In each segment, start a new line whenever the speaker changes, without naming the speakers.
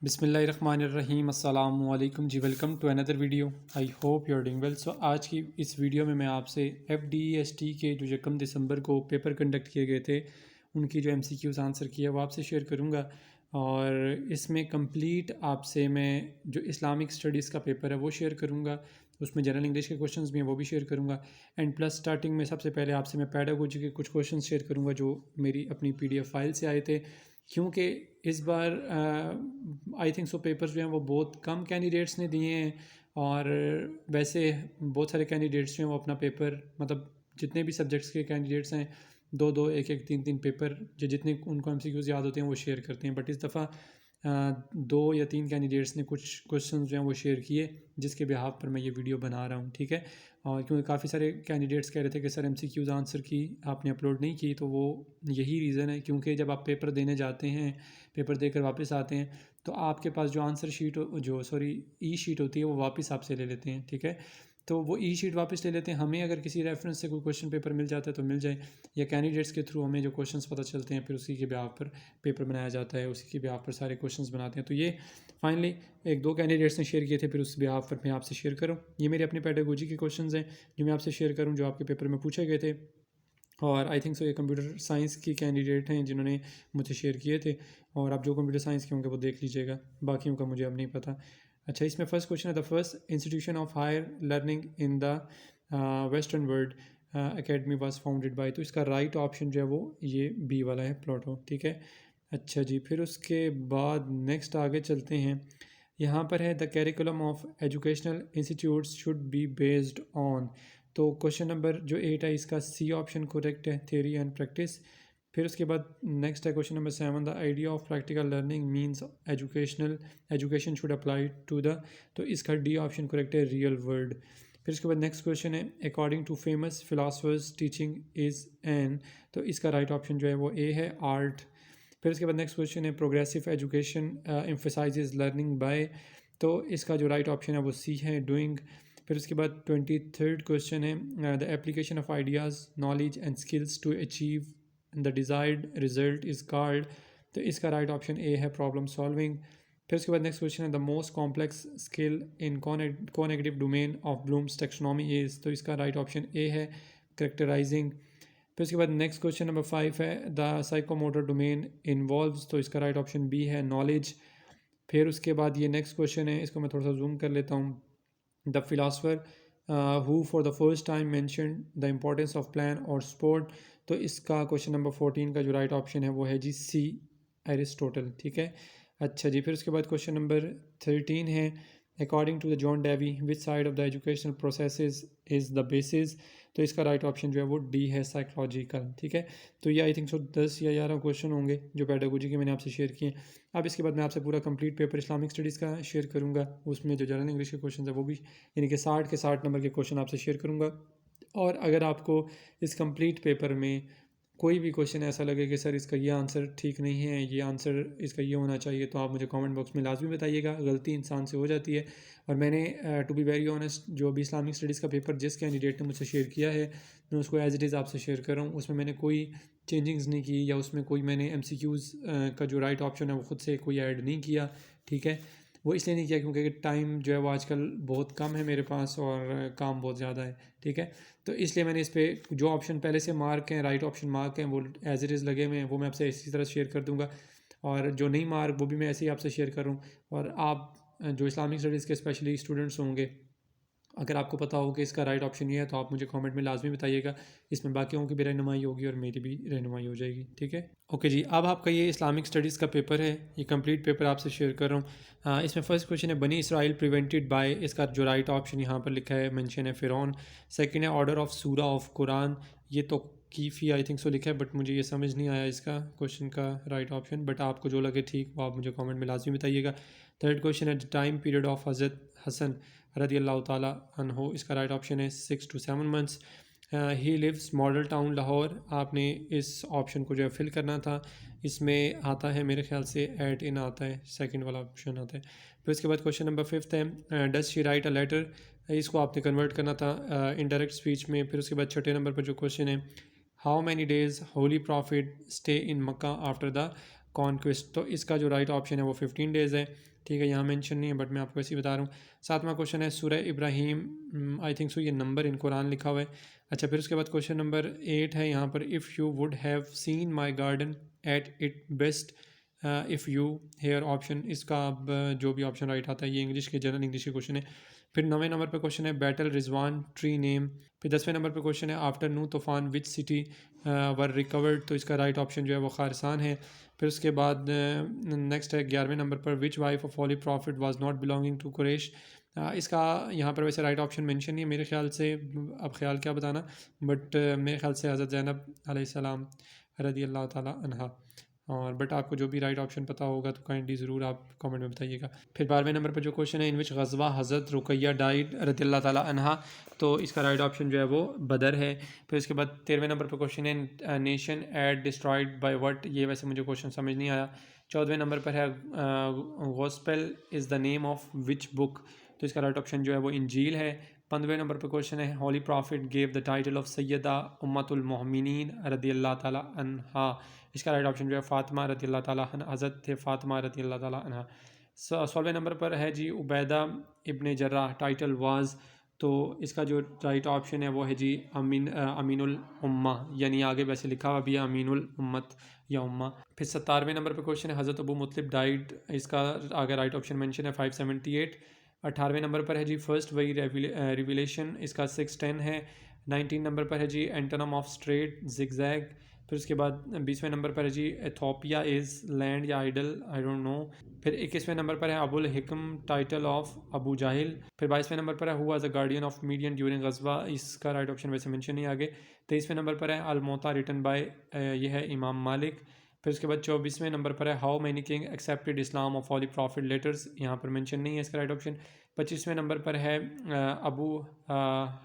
बिस्मिल्लाहिर्रहमानिर्रहीम अस्सलामु अलैकुम जी। Welcome to another video. I hope you are doing well. So आज की इस वीडियो में मैं आपसे FDEST के जो 1 दिसंबर को पेपर कंडक्ट किए गए थे उनकी जो MCQs आंसर किया वो आपसे शेयर करूंगा। और इसमें कंप्लीट आपसे मैं जो इस्लामिक स्टडीज़ का पेपर है वो शेयर करूंगा, उसमें जनरल इंग्लिश के क्वेश्चंस भी हैं वो भी शेयर करूंगा। एंड प्लस स्टार्टिंग में सबसे पहले आपसे मैं पैडागोजी के कुछ क्वेश्चंस शेयर करूंगा जो मेरी अपनी PDF फाइल से आए थे, क्योंकि इस बार आई थिंक सो पेपर्स जो हैं वो बहुत कम कैंडिडेट्स ने दिए हैं। और वैसे बहुत सारे कैंडिडेट्स जो हैं वो अपना पेपर मतलब जितने भी सब्जेक्ट्स के कैंडिडेट्स हैं 2-2 1-1 3-3 पेपर जो जितने उनको MCQs याद होते हैं वो शेयर करते हैं। बट इस दफ़ा 2 या 3 कैंडिडेट्स ने कुछ क्वेश्चन जो हैं वो शेयर किए जिसके बिहाफ पर मैं ये वीडियो बना रहा हूँ, ठीक है। और क्योंकि काफ़ी सारे कैंडिडेट्स कह रहे थे कि सर MCQs आंसर की आपने अपलोड नहीं की, तो वो यही रीज़न है क्योंकि जब आप पेपर देने जाते हैं, पेपर देकर वापस आते हैं तो आपके पास जो आंसर शीट जो सॉरी ई शीट होती है वो वापस आपसे ले लेते हैं, ठीक है। तो वो ई शीट वापस ले लेते हैं। हमें अगर किसी रेफरेंस से कोई क्वेश्चन पेपर मिल जाता है तो मिल जाए, या कैंडिडेट्स के थ्रू हमें जो क्वेश्चंस पता चलते हैं फिर उसी के बिहाफ पर पेपर बनाया जाता है, उसी के बिहाफ पर सारे क्वेश्चंस बनाते हैं। तो ये फाइनली 1-2 कैंडिडेट्स ने शेयर किए थे, फिर उस बिहाफ पर मैं आपसे शेयर करूँ। ये मेरे अपने पेडागोजी के क्वेश्चंस हैं जो मैं आपसे शेयर करूँ, जो आपके पेपर में पूछे गए थे। और आई थिंक सो ये कंप्यूटर साइंस की कैंडिडेट हैं जिन्होंने मुझे शेयर किए थे। और आप जो कंप्यूटर साइंस के होंगे वो देख लीजिएगा, बाकियों का मुझे अब नहीं पता। अच्छा, इसमें फर्स्ट क्वेश्चन है the first institution of higher learning in the western world academy was founded by. तो इसका राइट ऑप्शन जो है वो ये बी वाला है, प्लूटो, ठीक है। अच्छा जी, फिर उसके बाद नेक्स्ट आगे चलते हैं। यहाँ पर है the curriculum of educational institutes should be based on. तो क्वेश्चन नंबर जो 8 है इसका सी ऑप्शन करेक्ट है, थ्योरी एंड प्रैक्टिस। फिर उसके बाद नेक्स्ट है question number 7 the idea of practical learning means education should apply to the. तो इसका डी ऑप्शन करेक्ट है, रियल वर्ल्ड। फिर उसके बाद नेक्स्ट क्वेश्चन है according to famous philosophers teaching is an. तो इसका राइट ऑप्शन जो है वो ए है, आर्ट। फिर उसके बाद नेक्स्ट क्वेश्चन है progressive education emphasises learning by. तो इसका जो राइट ऑप्शन है वो सी है, डूइंग। फिर उसके बाद 23rd क्वेश्चन है the application of ideas knowledge and skills to achieve the desired result is called. तो इसका राइट ऑप्शन ए है, प्रॉब्लम सॉल्विंग। फिर उसके बाद नेक्स्ट क्वेश्चन है the most complex skill in cognitive domain of Bloom's taxonomy is. तो इसका right option A है, करेक्टराइजिंग। फिर उसके बाद नेक्स्ट क्वेश्चन नंबर 5 है द साइकोमोटर डोमेन इन्वॉल्व्स। तो इसका राइट ऑप्शन बी है, नॉलेज। फिर उसके बाद ये नेक्स्ट क्वेश्चन है, इसको मैं थोड़ा सा जूम कर लेता हूँ। The philosopher who for the first time mention the importance of plan और स्पोर्ट। तो इसका क्वेश्चन नंबर 14 का जो राइट ऑप्शन है वो है जी सी, एरिस्टोटल, ठीक है। अच्छा जी, फिर उसके बाद क्वेश्चन नंबर 13 है according to the John Dewey which side of the educational process is the basis. तो इसका राइट ऑप्शन जो है वो डी है, साइकोलॉजिकल, ठीक है। तो ये आई थिंक सो 10 या 11 क्वेश्चन होंगे जो पेडागोजी के मैंने आपसे शेयर किए। अब इसके बाद मैं आपसे पूरा कंप्लीट पेपर इस्लामिक स्टडीज़ का शेयर करूँगा, उसमें जो जनरल इंग्लिश के क्वेश्चन है वो भी यानी कि 60 के 60 नंबर के क्वेश्चन आपसे शेयर करूँगा। और अगर आपको इस कंप्लीट पेपर में कोई भी क्वेश्चन ऐसा लगे कि सर इसका ये आंसर ठीक नहीं है, ये आंसर इसका ये होना चाहिए, तो आप मुझे कमेंट बॉक्स में लाजमी बताइएगा। गलती इंसान से हो जाती है। और मैंने टू बी वेरी ऑनेस्ट जो भी इस्लामिक स्टडीज़ का पेपर जिस कैंडिडेट ने मुझसे शेयर किया है मैं उसको एज इट इज़ आपसे शेयर कर रहा हूँ। उसमें मैंने कोई चेंजिंग्स नहीं की या उसमें कोई मैंने MCQs का जो राइट ऑप्शन है वो ख़ुद से कोई ऐड नहीं किया, ठीक है। वो इसलिए नहीं किया क्योंकि टाइम जो है वो आजकल बहुत कम है मेरे पास और काम बहुत ज़्यादा है, ठीक है। तो इसलिए मैंने इस पर जो ऑप्शन पहले से मार्क हैं, राइट ऑप्शन मार्क हैं, वो एज इट इज़ लगे हुए हैं, वो मैं आपसे इसी तरह शेयर कर दूँगा। और जो नहीं मार्क वो भी मैं ऐसे ही आपसे शेयर करूँ। और आप जो इस्लामिक स्टडीज़ के स्पेशली स्टूडेंट्स होंगे, अगर आपको पता हो कि इसका राइट ऑप्शन ये है तो आप मुझे कमेंट में लाजमी बताइएगा। इसमें बाकियों की भी रहनुमाई होगी और मेरी भी रहनुमाई हो जाएगी, ठीक है। ओके जी, अब आपका ये इस्लामिक स्टडीज़ का पेपर है, ये कंप्लीट पेपर आपसे शेयर कर रहा हूँ। इसमें फर्स्ट क्वेश्चन है बनी इसराइल प्रिवेंटेड बाय। इसका जो राइट ऑप्शन यहाँ पर लिखा है, मेंशन है फ़िरौन। सेकंड है ऑर्डर ऑफ सूरा ऑफ कुरान। ये तो कीफ़ी आई थिंक सो लिखा है, बट मुझे ये समझ नहीं आया इसका क्वेश्चन का राइट ऑप्शन। बट आपको जो लगे ठीक वो आप मुझे कमेंट में लाजमी बताइएगा। थर्ड क्वेश्चन है टाइम पीरियड ऑफ हज़रत हसन रदी अल्लाह ताला अन्हो। इसका राइट ऑप्शन है 6 to 7 months। He lives Model Town Lahore. आपने इस ऑप्शन को जो है फिल करना था। इसमें आता है मेरे ख्याल से एट इन आता है, सेकंड वाला ऑप्शन आता है। फिर उसके बाद क्वेश्चन नंबर 5 है does she write a letter. इसको आपने कन्वर्ट करना था इनडायरेक्ट स्पीच में। फिर उसके बाद छठे नंबर पर जो क्वेश्चन है how many days holy prophet stay in Mecca after the conquest. तो इसका जो राइट ऑप्शन है वो 15 days है। ठीक है, यहाँ मेंशन नहीं है बट मैं आपको ऐसे ही बता रहा हूँ। 7वां क्वेश्चन है सूरह इब्राहिम, आई थिंक सो ये नंबर इन कुरान लिखा हुआ है। अच्छा, फिर उसके बाद क्वेश्चन नंबर 8 है यहाँ पर, if you would have seen my garden at it best if you hair option, इसका अब जो भी ऑप्शन राइट आता है, ये इंग्लिश के जनरल इंग्लिश के क्वेश्चन है। फिर 9वें नंबर पर क्वेश्चन है बैटल रिजवान ट्री नेम। फिर 10वें नंबर पर क्वेश्चन है आफ्टर नू तूफान विच सिटी वर रिकवर्ड, तो इसका राइट ऑप्शन जो है वो खारसान है। फिर उसके बाद नेक्स्ट है 11वें नंबर पर which wife of holy prophet was not belonging to Quraish. इसका यहाँ पर वैसे राइट ऑप्शन मेंशन नहीं है मेरे ख्याल से, अब ख्याल क्या बताना, बट मेरे ख्याल से हज़रत ज़ैनब अलैहिस्सलाम रदी अल्लाह ताला अन्हा। और बट आपको जो भी राइट ऑप्शन पता होगा तो काइंडली ज़रूर आप कमेंट में बताइएगा। फिर 12वें नंबर पर जो क्वेश्चन है इन विच गज़वा हज़रत रुकैया डाइड रदी अल्लाह ताला अन्हा, तो इसका राइट ऑप्शन जो है वो बदर है। फिर उसके बाद 13वें नंबर पर क्वेश्चन है nation eight destroyed by what, ये वैसे मुझे क्वेश्चन समझ नहीं आया। 14वें नंबर पर है gospel is the name of which book, तो इसका राइट ऑप्शन जो है वो इंजील है। 15वें नंबर पर क्वेश्चन है holy prophet gave the title of सैयदा उम्मतुल मोमिनीन रदी अल्लाह ताला अन्हा, इसका राइट ऑप्शन जो है फ़ातिमा रदी अल्लाह ताला अन्हा, हज़रत थे फ़ातिमा रदी अल्लाह ताला अन्हा। 16वें नंबर पर है जी उबैदा इब्ने जर्राह टाइटल वाज, तो इसका जो राइट ऑप्शन है वो है जी अमीनुल उम्मा, यानी आगे वैसे लिखा हुआ भी है अमीनुल उम्मत या उम्मा। फिर 17वें नंबर पर क्वेश्चन है हज़रत अबू मुतलिब डाइड, इसका आगे राइट ऑप्शन मेंशन है 578। 18वें नंबर पर है जी फर्स्ट वही रिविलेशन, इसका 610 है। 19 नंबर पर है जी एंटोनम ऑफ स्ट्रेट जिगजैग। फिर उसके बाद 20वें नंबर पर है जी एथोपिया इज़ लैंड या आइडल, आई डोंट नो। फिर 21वें नंबर पर है Abul Hikam title of Abu Jahl. फिर 22वें नंबर पर है who was the guardian of Medina during गज़वा, इसका राइट ऑप्शन वैसे मेंशन नहीं आगे। 23वें नंबर पर है अल मोता रिटन बाय, ये है इमाम मालिक। फिर उसके बाद 24वें नंबर पर है how many king accepted Islam of all profit letters, यहाँ पर मेंशन नहीं है इसका राइट ऑप्शन। 25वें नंबर पर है अबू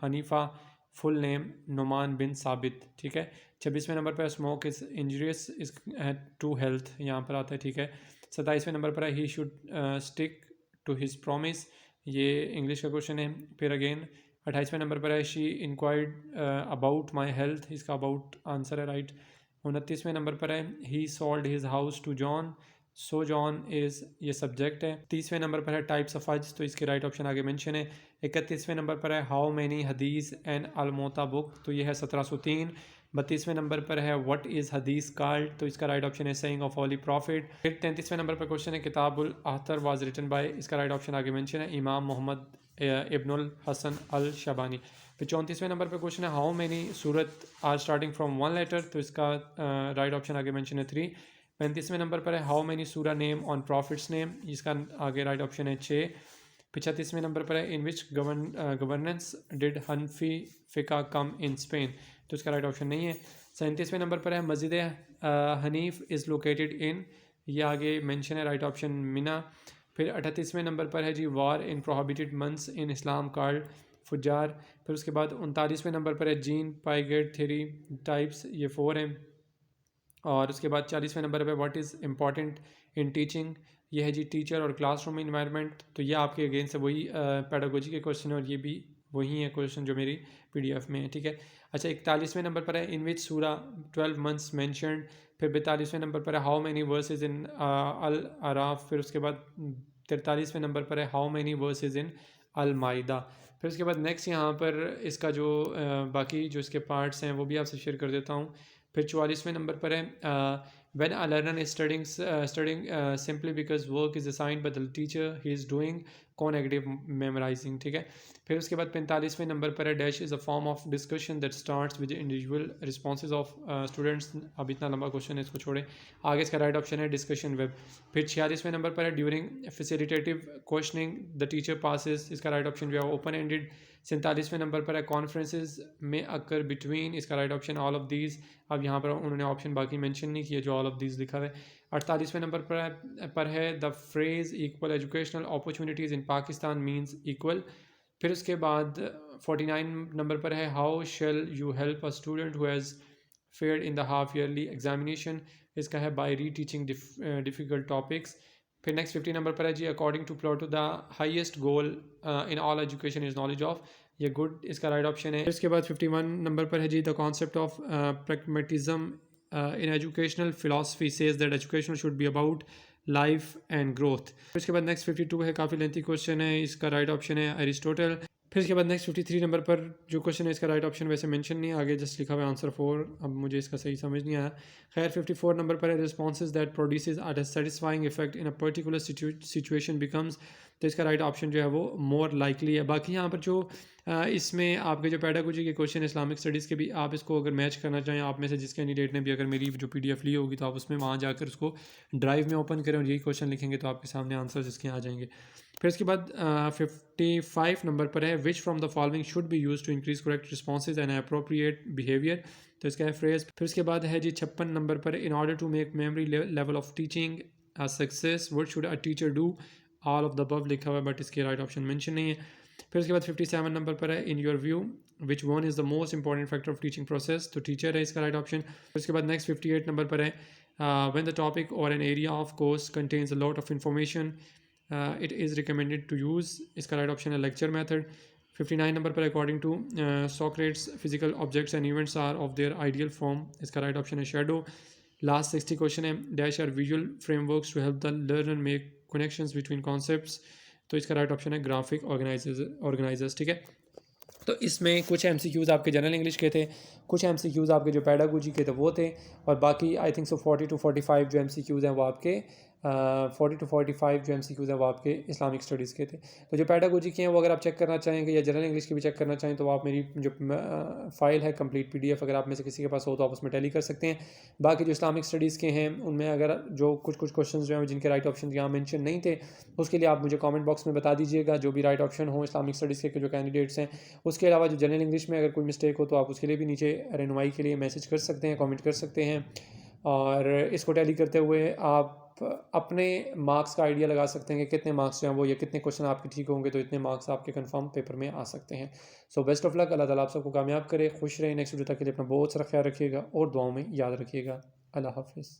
हनीफ़ा फुल नेम नुमान बिन साबित, ठीक है। 26वें नंबर पर smoke is injurious is to health, यहाँ पर आता है, ठीक है। 27वें नंबर पर है he should stick to his promise, ये इंग्लिश का क्वेश्चन है। फिर अगेन 28वें नंबर पर है she inquired about my health, इसका अबाउट आंसर है राइट। 29वें नंबर पर है he sold his house to John, so John is ये सब्जेक्ट है। 30वें नंबर पर है टाइप्स ऑफ हज, तो इसके राइट ऑप्शन आगे मेंशन है। 31वें नंबर पर है हाउ मैनी हदीस एंड अलमोता बुक, तो ये है 1703। 32वें नंबर पर है व्हाट इज़ हदीस कॉल्ड, तो इसका राइट ऑप्शन है सेइंग ऑफ होली प्रॉफिट। फिर 33वें नंबर पर क्वेश्चन है किताबुल अहतर वाज रिटन बाय, इसका राइट ऑप्शन आगे मेंशन है इमाम मोहम्मद इब्नुल हसन अल शबानी। फिर 34वें नंबर पर क्वेश्चन है हाउ मैनी सूरत are starting from one letter, तो इसका राइट ऑप्शन आगे मेंशन है 3। 35वें नंबर पर है हाउ मैनी सूरा नेम ऑन प्रॉफिट्स नेम, इसका आगे राइट ऑप्शन है 6। 35वें नंबर पर है इन विच गवर्नेंस डिड हनफी फ़िका कम इन स्पेन, तो इसका राइट ऑप्शन नहीं है। 37वें नंबर पर है मस्जिद हनीफ इज़ लोकेटेड इन, ये आगे मेंशन है राइट ऑप्शन मिना। फिर 38वें नंबर पर है जी war in prohibited months in Islam called फुजार। फिर उसके बाद 39वें नंबर पर है जीन पाइगेट थ्योरी टाइप्स, ये 4 हैं। और उसके बाद 40वें नंबर पे what is important in teaching, ये है जी टीचर और क्लासरूम इन्वायरमेंट, तो ये आपके अगेंस्ट से वही पेडागोजी के क्वेश्चन है और ये भी वही है क्वेश्चन जो मेरी PDF में है, ठीक है। अच्छा, 41वें नंबर पर है इन विच सूरा 12 मंथ्स मैंशनड। फिर 42वें नंबर पर है हाउ मैनी वर्सेज इन अल अराफ। फिर उसके बाद 43वें नंबर पर है हाउ मैनी वर्सेज इन अल माइदा। फिर उसके बाद नेक्स्ट यहाँ पर इसका जो बाकी जो इसके पार्ट्स हैं वो भी आपसे शेयर कर देता हूँ। फिर 44वें नंबर पर है when a learner is studying simply because work is assigned by the teacher he is doing cognitive memorizing, ठीक है। फिर उसके बाद 45वें नंबर पर है dash is a form of discussion that starts with individual responses of students, अब इतना लंबा क्वेश्चन है इसको छोड़े, आगे इसका राइट ऑप्शन है डिस्कशन वेब। फिर 46वें नंबर पर है during facilitative questioning the teacher passes, इसका राइट ऑप्शन जो है ओपन एंडेड। 47वें नंबर पर है कॉन्फ्रेंसेज में अकर बिटवीन, इसका right option all of these, अब यहाँ पर उन्होंने ऑप्शन बाकी मेंशन नहीं किया जो ऑल ऑफ दीज लिखा है। 48वें नंबर पर है the phrase equal educational opportunities in Pakistan means equal. फिर उसके बाद 49 नंबर पर है how shall you help a student who has fared in the half yearly examination, इसका है by reteaching difficult topics. फिर नेक्स्ट 50 नंबर पर है जी according to Plato the highest goal in all education is knowledge of, ये good इसका right option है। इसके बाद 51 नंबर पर है जी the concept of pragmatism in educational philosophy says that education should be about life and growth. फिर उसके बाद नेक्स्ट 52 है, काफ़ी लेंथी क्वेश्चन है, इसका राइट ऑप्शन है अरिस्टोटल। फिर उसके बाद नेक्स्ट 53 नंबर पर जो क्वेश्चन है इसका राइट ऑप्शन वैसे मेंशन नहीं है, आगे जस्ट लिखा हुआ है आंसर 4, अब मुझे इसका सही समझ नहीं आया। खैर 54 नंबर पर है, responses that produces are satisfying effect in a particular situation becomes, तो इसका राइट ऑप्शन जो है वो मोर लाइकली है। बाकी यहाँ पर जो इसमें आपके जो पेडागोजी के क्वेश्चन इस्लामिक स्टडीज़ के भी, आप इसको अगर मैच करना चाहें, आप में से जिस कैंडिडेट ने भी अगर मेरी जो PDF ली होगी तो आप उसमें वहाँ जाकर उसको ड्राइव में ओपन करें और यही क्वेश्चन लिखेंगे तो आपके सामने आंसर्स इसके आ जाएंगे। फिर इसके बाद 55 नंबर पर है, which from the following should be use to increase correct responses and appropriate behaviour, तो इसका है फ्रेज। फिर उसके बाद है जी 56 नंबर पर, in order to make memory level of teaching success what should a teacher do, all of the above लिखा हुआ है बट इसके राइट ऑप्शन मेंशन नहीं है। फिर उसके बाद 57 नंबर पर है, in your view which one is the most important factor of teaching process, तो टीचर है इसका राइट ऑप्शन। फिर उसके बाद नेक्स्ट 58 नंबर पर है, when the topic or an area of course contents a lot of information it is recommended to use, इसका राइट ऑप्शन है लेक्चर मैथड। 59 नंबर पर, according to Socrates physical objects and events are of their ideal form, इसका right option है shadow. Last 60 question है, dash are visual frameworks to help the learner make connections between concepts, तो इसका right option है graphic organisers. ठीक है, तो इसमें कुछ MCQs आपके जनरल इंग्लिश के थे, कुछ MCQs आपके जो पैडागोजी के थे वो थे, और बाकी आई थिंक सो 40 to 45 जो MCQs हैं वो आपके 40 to 45 जो MCQs हैं वो आपके इस्लामिक स्टडीज़ के थे। तो जो पैडागोजी के हैं वो अगर आप चेक करना चाहेंगे या जनरल इंग्लिश की भी चेक करना चाहें तो आप मेरी जो फाइल है कंप्लीट PDF अगर आप में से किसी के पास हो तो आप उसमें टैली कर सकते हैं। बाकी जो इस्लामिक स्टडीज़ के हैं उनमें अगर जो कुछ क्वेश्चन जो हैं जिनके राइट ऑप्शन यहाँ मेंशन नहीं थे, उसके लिए आप मुझे कमेंट बॉक्स में बता दीजिएगा, जो भी राइट ऑप्शन हो इस्लामिक स्टडीज़ के जो कैंडिडेट्स हैं। उसके अलावा जो जनरल इंग्लिश में अगर कोई मिस्टेक हो तो आप उसके लिए भी नीचे रहनुमाई के लिए मैसेज कर सकते हैं, कमेंट कर सकते हैं। और इसको टैली करते हुए आप अपने मार्क्स का आइडिया लगा सकते हैं कि कितने मार्क्स जो हैं वो, या कितने क्वेश्चन आपके ठीक होंगे तो इतने मार्क्स आपके कंफर्म पेपर में आ सकते हैं। सो बेस्ट ऑफ लक, अल्लाह ताला आप सबको कामयाब करे, खुश रहें। नेक्स्ट वीडियो तक के लिए अपना बहुत सारा ख्याल रखिएगा और दुआओं में याद रखिएगा। अल्लाह हाफिज़।